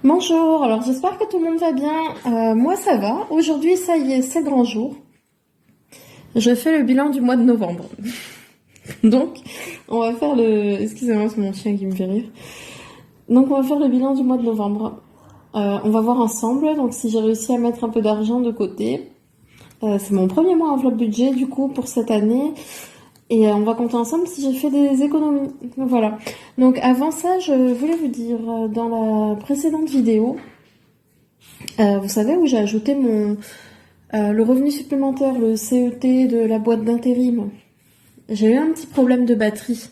Bonjour, alors j'espère que tout le monde va bien. Moi ça va. Aujourd'hui, ça y est, c'est grand jour. Je fais le bilan du mois de novembre. Donc, on va faire le... Excusez-moi, c'est mon chien qui me fait rire. Donc, on va faire le bilan du mois de novembre. On va voir ensemble, donc si j'ai réussi à mettre un peu d'argent de côté. C'est mon premier mois enveloppe budget, du coup, pour cette année. Et on va compter ensemble si j'ai fait des économies. Voilà. Donc avant ça, je voulais vous dire, dans la précédente vidéo, vous savez, où j'ai ajouté le revenu supplémentaire, le CET de la boîte d'intérim. J'ai eu un petit problème de batterie.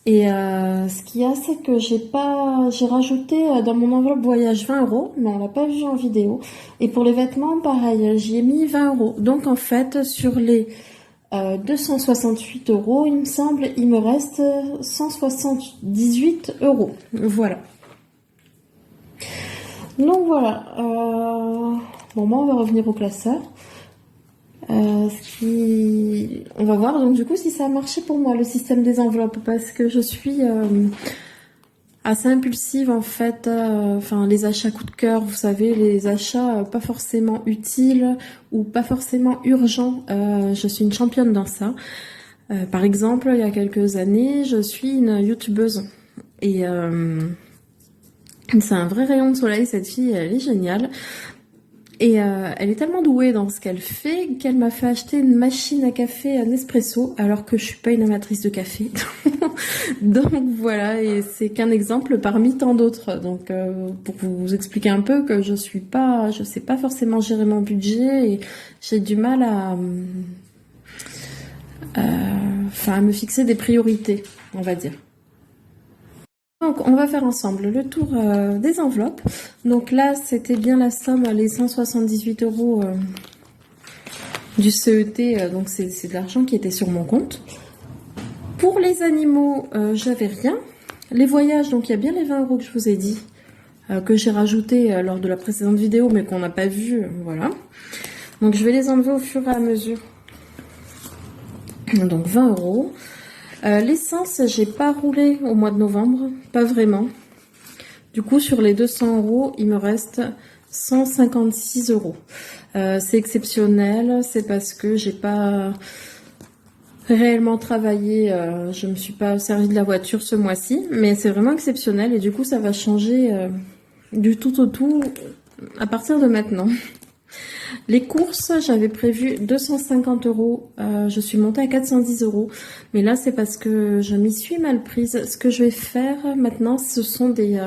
Et ce qu'il y a, c'est que j'ai rajouté dans mon enveloppe voyage 20 €, mais on l'a pas vu en vidéo. Et pour les vêtements, pareil, j'y ai mis 20 €. Donc en fait, sur les 268 €, il me semble, il me reste 178 €. Voilà. Donc voilà. Bon, moi, on va revenir au classeur. On va voir donc du coup si ça a marché pour moi, le système des enveloppes, parce que je suis assez impulsive en fait. Enfin, les achats coup de cœur, vous savez, les achats pas forcément utiles ou pas forcément urgents. Je suis une championne dans ça. Par exemple, il y a quelques années, je suis une youtubeuse et c'est un vrai rayon de soleil, cette fille, elle est géniale. Et elle est tellement douée dans ce qu'elle fait qu'elle m'a fait acheter une machine à café à Nespresso, alors que je suis pas une amatrice de café. Donc voilà, et c'est qu'un exemple parmi tant d'autres. Donc pour vous expliquer un peu que je sais pas forcément gérer mon budget et j'ai du mal à me fixer des priorités, on va dire. Donc on va faire ensemble le tour des enveloppes. Donc là c'était bien la somme, les 178 € du CET, donc c'est de l'argent qui était sur mon compte. Pour les animaux, j'avais rien. Les voyages, donc il y a bien les 20 € que je vous ai dit, que j'ai rajouté lors de la précédente vidéo mais qu'on n'a pas vu, voilà. Donc je vais les enlever au fur et à mesure. Donc 20 €. L'essence, j'ai pas roulé au mois de novembre, pas vraiment. Du coup, sur les 200 €, il me reste 156 €. C'est exceptionnel, c'est parce que j'ai pas réellement travaillé, je me suis pas servi de la voiture ce mois-ci, mais c'est vraiment exceptionnel et du coup, ça va changer du tout au tout à partir de maintenant. Les courses, j'avais prévu 250 €, je suis montée à 410 €, mais là c'est parce que je m'y suis mal prise. Ce que je vais faire maintenant, ce sont des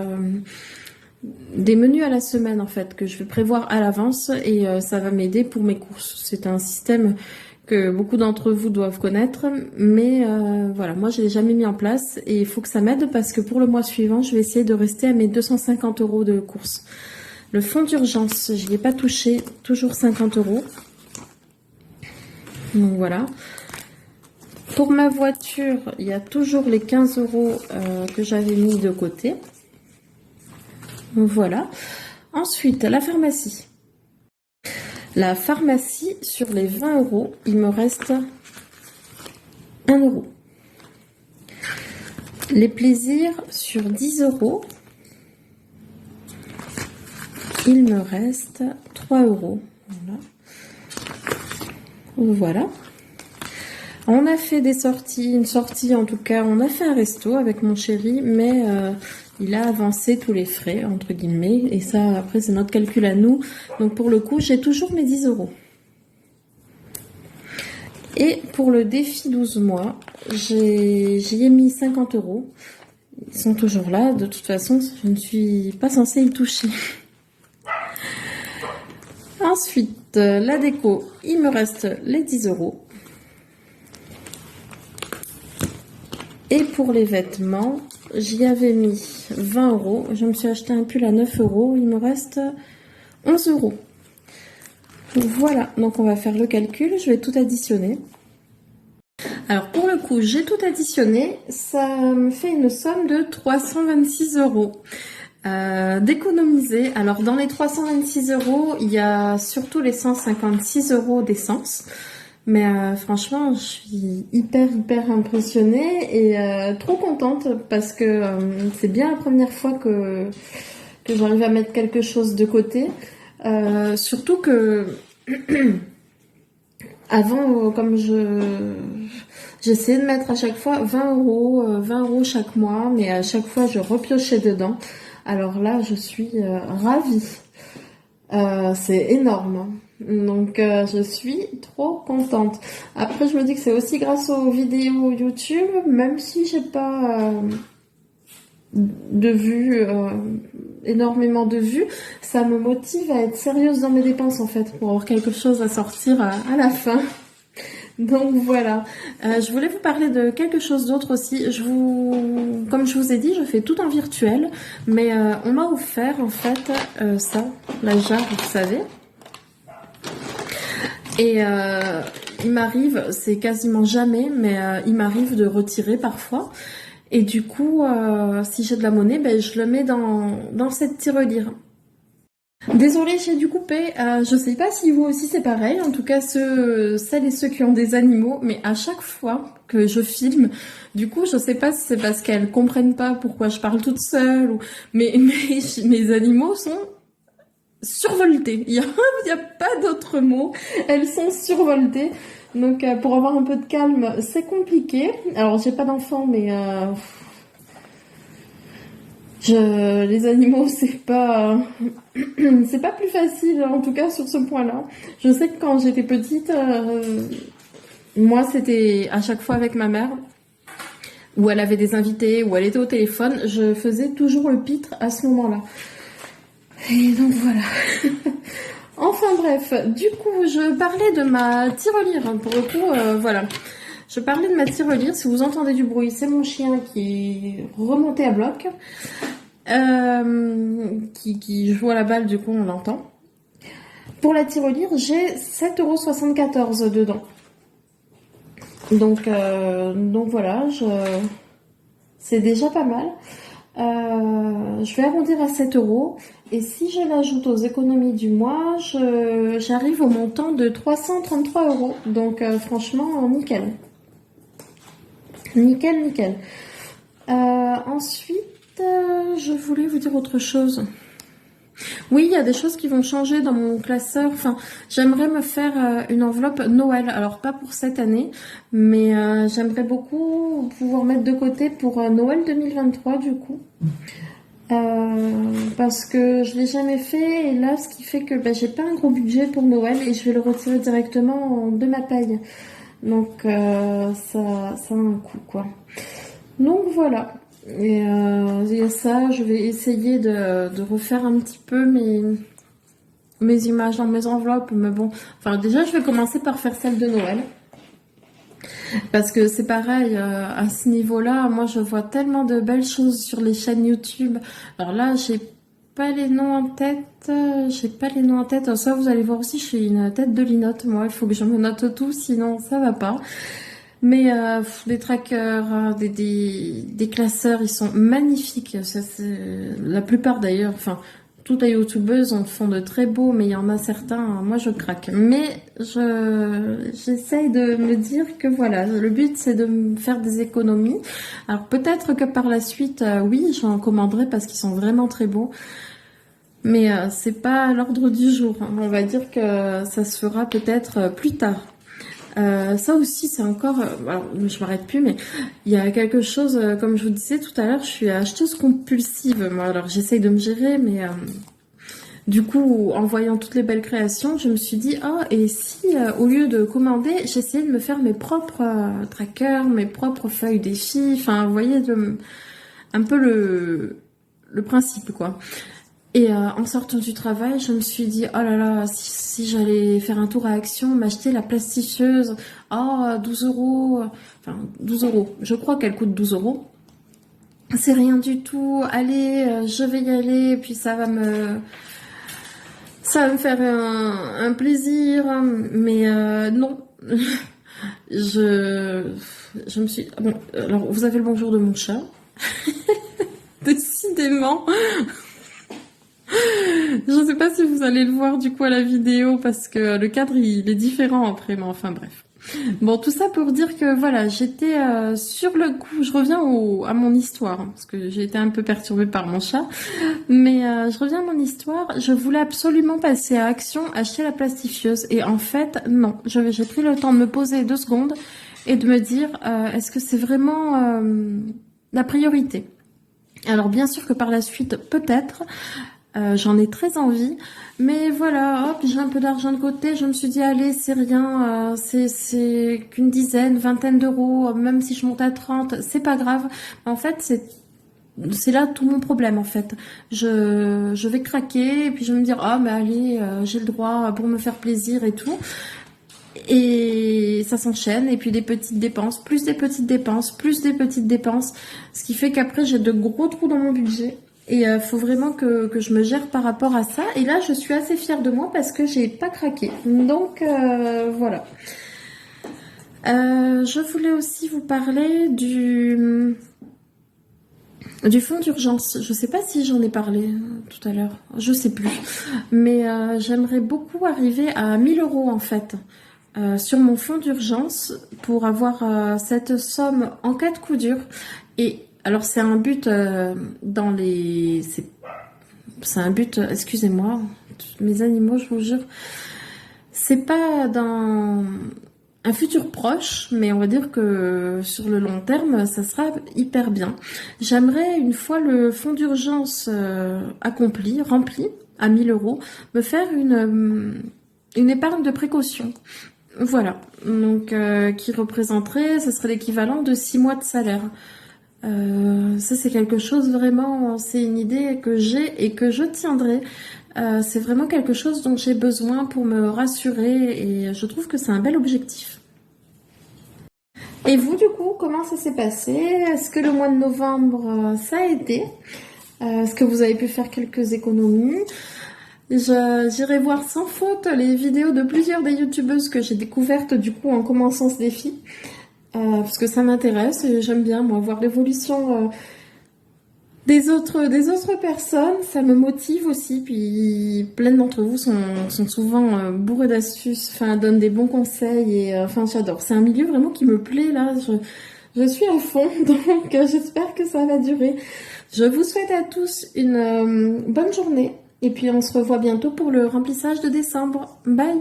menus à la semaine en fait, que je vais prévoir à l'avance et ça va m'aider pour mes courses. C'est un système que beaucoup d'entre vous doivent connaître, mais voilà, moi je l'ai jamais mis en place et il faut que ça m'aide parce que pour le mois suivant, je vais essayer de rester à mes 250 € de courses. Le fonds d'urgence, je n'y ai pas touché, toujours 50 €. Donc voilà. Pour ma voiture, il y a toujours les 15 € que j'avais mis de côté. Donc voilà. Ensuite, la pharmacie. La pharmacie, sur les 20 €, il me reste 1 €. Les plaisirs, sur 10 €. Il me reste 3 €. Voilà. Voilà. On a fait des sorties, une sortie en tout cas, on a fait un resto avec mon chéri, mais il a avancé tous les frais, entre guillemets, et ça après c'est notre calcul à nous. Donc pour le coup, j'ai toujours mes 10 €. Et pour le défi 12 mois, j'y ai mis 50 €. Ils sont toujours là, de toute façon, je ne suis pas censée y toucher. Ensuite, la déco, il me reste les 10 €. Et pour les vêtements, j'y avais mis 20 €. Je me suis acheté un pull à 9 €. Il me reste 11 €. Voilà, donc on va faire le calcul. Je vais tout additionner. Alors pour le coup, j'ai tout additionné. Ça me fait une somme de 326 € d'économiser. Alors dans les 326 €, il y a surtout les 156 € d'essence. Mais franchement, je suis hyper impressionnée et trop contente parce que c'est bien la première fois que que j'arrive à mettre quelque chose de côté. Surtout que avant, comme j'essayais de mettre à chaque fois 20 euros chaque mois, mais à chaque fois je repiochais dedans. Alors là, je suis ravie. C'est énorme. Donc je suis trop contente. Après, je me dis que c'est aussi grâce aux vidéos YouTube, même si j'ai pas de vues, énormément de vues, ça me motive à être sérieuse dans mes dépenses en fait, pour avoir quelque chose à sortir à la fin. Donc voilà, je voulais vous parler de quelque chose d'autre aussi. Comme je vous ai dit, je fais tout en virtuel, mais on m'a offert en fait ça, la jarre, vous savez. Et il m'arrive, c'est quasiment jamais, mais il m'arrive de retirer parfois. Et du coup, si j'ai de la monnaie, ben, je le mets dans cette tirelire. Désolée, j'ai dû couper. Je sais pas si vous aussi c'est pareil. En tout cas, celles et ceux qui ont des animaux. Mais à chaque fois que je filme, du coup, je sais pas si c'est parce qu'elles comprennent pas pourquoi je parle toute seule. Mais mes animaux sont survoltés. Il y a pas d'autre mot. Elles sont survoltées. Donc, pour avoir un peu de calme, c'est compliqué. Alors, j'ai pas d'enfant, mais les animaux, c'est pas plus facile, en tout cas sur ce point-là. Je sais que quand j'étais petite, moi, c'était à chaque fois avec ma mère, où elle avait des invités, où elle était au téléphone, je faisais toujours le pitre à ce moment-là. Et donc voilà. Enfin bref, du coup, je parlais de ma tirelire. Pour le coup, voilà. Je parlais de ma tirelire. Si vous entendez du bruit, c'est mon chien qui est remonté à bloc. Qui joue à la balle, du coup, on l'entend. Pour la tirelire, j'ai 7,74 € dedans. Donc voilà, c'est déjà pas mal. Je vais arrondir à 7 €. Et si je l'ajoute aux économies du mois, j'arrive au montant de 333 €. Donc franchement, nickel. Nickel. Ensuite, je voulais vous dire autre chose. Oui, il y a des choses qui vont changer dans mon classeur. Enfin, j'aimerais me faire une enveloppe Noël. Alors, pas pour cette année, mais j'aimerais beaucoup pouvoir mettre de côté pour Noël 2023, du coup. Parce que je l'ai jamais fait. Et là, ce qui fait que j'ai pas un gros budget pour Noël et je vais le retirer directement de ma paye. Donc, ça a un coût, quoi. Donc, voilà. Et il y a ça, je vais essayer de refaire un petit peu mes images dans mes enveloppes. Mais bon, enfin déjà, je vais commencer par faire celle de Noël. Parce que c'est pareil, à ce niveau-là, moi je vois tellement de belles choses sur les chaînes YouTube. Alors là, j'ai pas les noms en tête. Ça, vous allez voir aussi, je suis une tête de linotte. Moi, il faut que je me note tout, sinon ça va pas. Mais des trackers, des classeurs, ils sont magnifiques. La plupart d'ailleurs, enfin, toutes les youtubeuses en font de très beaux, mais il y en a certains, moi je craque. Mais j'essaye de me dire que voilà, le but c'est de me faire des économies. Alors peut-être que par la suite, oui, j'en commanderai parce qu'ils sont vraiment très beaux. Mais c'est pas à l'ordre du jour. On va dire que ça se fera peut-être plus tard. Ça aussi, c'est encore... alors, je m'arrête plus, mais il y a quelque chose, comme je vous disais tout à l'heure, je suis acheteuse compulsive. Moi, alors, j'essaye de me gérer, mais du coup, en voyant toutes les belles créations, je me suis dit, et si, au lieu de commander, j'essayais de me faire mes propres trackers, mes propres feuilles défis, enfin, vous voyez, un peu le principe, quoi. Et en sortant du travail, je me suis dit, oh là là, si j'allais faire un tour à Action, m'acheter la plasticieuse, 12 €, enfin 12 €, je crois qu'elle coûte 12 €. C'est rien du tout, allez, je vais y aller, et puis ça va me faire un plaisir, mais non. je me suis... Bon, alors vous avez le bonjour de mon chat. Décidément. Je ne sais pas si vous allez le voir du coup à la vidéo parce que le cadre il est différent après, mais enfin bref. Bon, tout ça pour dire que voilà, j'étais sur le coup, je reviens à mon histoire, hein, parce que j'ai été un peu perturbée par mon chat, mais je reviens à mon histoire, je voulais absolument passer à action, acheter la plastifieuse, et en fait, non, j'ai pris le temps de me poser 2 secondes et de me dire, est-ce que c'est vraiment la priorité? Alors bien sûr que par la suite, peut-être, j'en ai très envie, mais voilà, hop, j'ai un peu d'argent de côté, je me suis dit, allez, c'est rien, c'est qu'une dizaine, vingtaine d'euros, même si je monte à 30, c'est pas grave. En fait, c'est là tout mon problème, en fait. Je vais craquer, et puis je vais me dire, ah, mais allez, j'ai le droit pour me faire plaisir et tout. Et ça s'enchaîne, et puis des petites dépenses, plus des petites dépenses, plus des petites dépenses, ce qui fait qu'après j'ai de gros trous dans mon budget. Et faut vraiment que je me gère par rapport à ça. Et là, je suis assez fière de moi parce que j'ai pas craqué. Donc voilà. Je voulais aussi vous parler du fonds d'urgence. Je sais pas si j'en ai parlé tout à l'heure. Je sais plus. Mais j'aimerais beaucoup arriver à 1000 euros en fait. Sur mon fonds d'urgence pour avoir cette somme en cas de coup dur. Et alors c'est un but dans les... C'est un but, excusez-moi, mes animaux, je vous jure. C'est pas dans un futur proche, mais on va dire que sur le long terme, ça sera hyper bien. J'aimerais, une fois le fonds d'urgence accompli, rempli, à 1000 euros, me faire une épargne de précaution. Voilà, donc qui représenterait, ce serait l'équivalent de 6 mois de salaire. Ça c'est quelque chose vraiment, c'est une idée que j'ai et que je tiendrai. C'est vraiment quelque chose dont j'ai besoin pour me rassurer et je trouve que c'est un bel objectif. Et vous du coup, comment ça s'est passé? Est-ce que le mois de novembre, ça a été? Est-ce que vous avez pu faire quelques économies? J'irai voir sans faute les vidéos de plusieurs des youtubeuses que j'ai découvertes du coup en commençant ce défi. Parce que ça m'intéresse et j'aime bien moi voir l'évolution des autres personnes. Ça me motive aussi. Puis plein d'entre vous sont souvent bourrés d'astuces, enfin donnent des bons conseils et enfin j'adore. C'est un milieu vraiment qui me plaît là. Je suis à fond donc j'espère que ça va durer. Je vous souhaite à tous une bonne journée. Et puis on se revoit bientôt pour le remplissage de décembre. Bye!